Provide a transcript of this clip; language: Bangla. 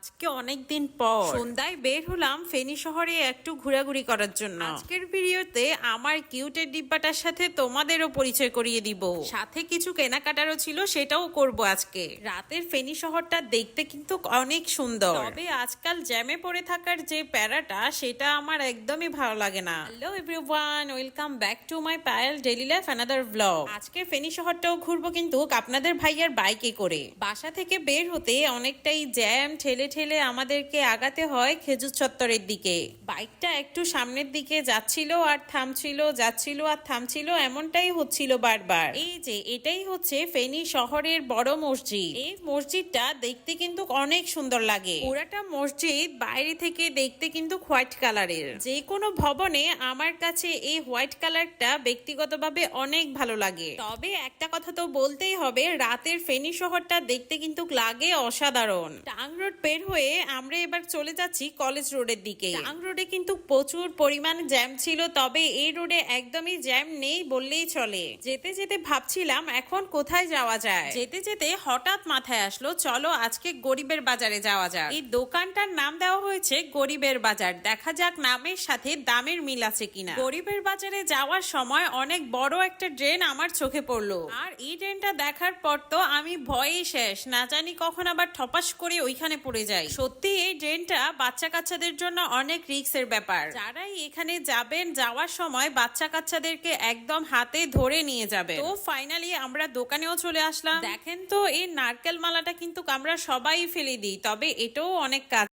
আজকে অনেকদিন পর সন্ধ্যায় বের হলাম ফেনী শহরে একটু ঘোরাঘুরি করার জন্য। আজকের ভিডিওতে আমার কিউটের ডিব্বাটার সাথে তোমাদেরও পরিচয় করিয়ে দিব, সাথে কিছু কেনাকাটারও ছিল, সেটাও করব আজকে। রাতের ফেনী শহরটা দেখতে কিন্তু অনেক সুন্দর, তবে আজকাল জ্যামে পড়ে থাকার যে প্যারাটা সেটা আমার একদমই ভালো লাগে না। Hello everyone, welcome back to my Payel daily life another blog. আজকে ফেনী শহরটাও ঘুরবো, কিন্তু আপনাদের ভাইয়ার বাইকে করে। বাসা থেকে বের হতে অনেকটাই জ্যাম ঠেলে ঠেলে আমাদেরকে আগাতে হয় খেজুর চত্বরের দিকে। বাইকটা একটু সামনের দিকে যাচ্ছিল আর থামছিল, যাচ্ছিল আর থামছিল, এমনটাই হচ্ছিল বারবার। এই যে এটাই হচ্ছে ফেনী শহরের বড় মসজিদ। এই মসজিদটা দেখতে কিন্তু অনেক সুন্দর লাগে। পুরাটা মসজিদ বাইরে থেকে দেখতে কিন্তু হোয়াইট কালারের। যে কোনো ভবনে আমার কাছে এই হোয়াইট কালারটা ব্যক্তিগতভাবে অনেক ভালো লাগে। তবে একটা কথা তো বলতেই হবে, রাতের ফেনী শহরটা দেখতে কিন্তু লাগে অসাধারণ। টাং রোড পের হয়ে আমরা এবার চলে যাচ্ছি কলেজ রোডের দিকে। টাং রোডে কিন্তু প্রচুর পরিমাণ জ্যাম ছিল, তবে এই রোডে একদমই জ্যাম নেই বললেই চলে। যেতে যেতে ভাবছিলাম এখন কোথায় যাওয়া যায়, যেতে যেতে হঠাৎ মাথায় আসলো চলো আজকে গরিবের বাজারে যাওয়া যাক। এই দোকানটার নাম দেওয়া হয়েছে গরিবের বাজার, দেখা যাক নামের সাথে দামের মিল আছে কিনা। গরিবের বাজারে যাওয়ার সময় অনেক বড় একটা ড্রেন আমার চোখে পড়লো, আর এই ড্রেনটা দেখার পর তো আমি ভয়ে শেষ, না জানি কখন আবার ঠপাস করে ওইখানে পড়ে যায়। সত্যি এই ড্রেনটা বাচ্চা কাচ্চাদের জন্য অনেক রিস্কের ব্যাপার। যারাই এখানে যাবেন যাওয়ার সময় বাচ্চা কাচ্চাদেরকে একদম হাতে ধরে নিয়ে যাবে। তো ফাইনালি আমরা দোকানেও চলে আসলাম। দেখেন তো এই নারকেল মালাটা কিন্তু আমরা সবাই ফেলে দিই, তবে এটাও অনেক কাজ।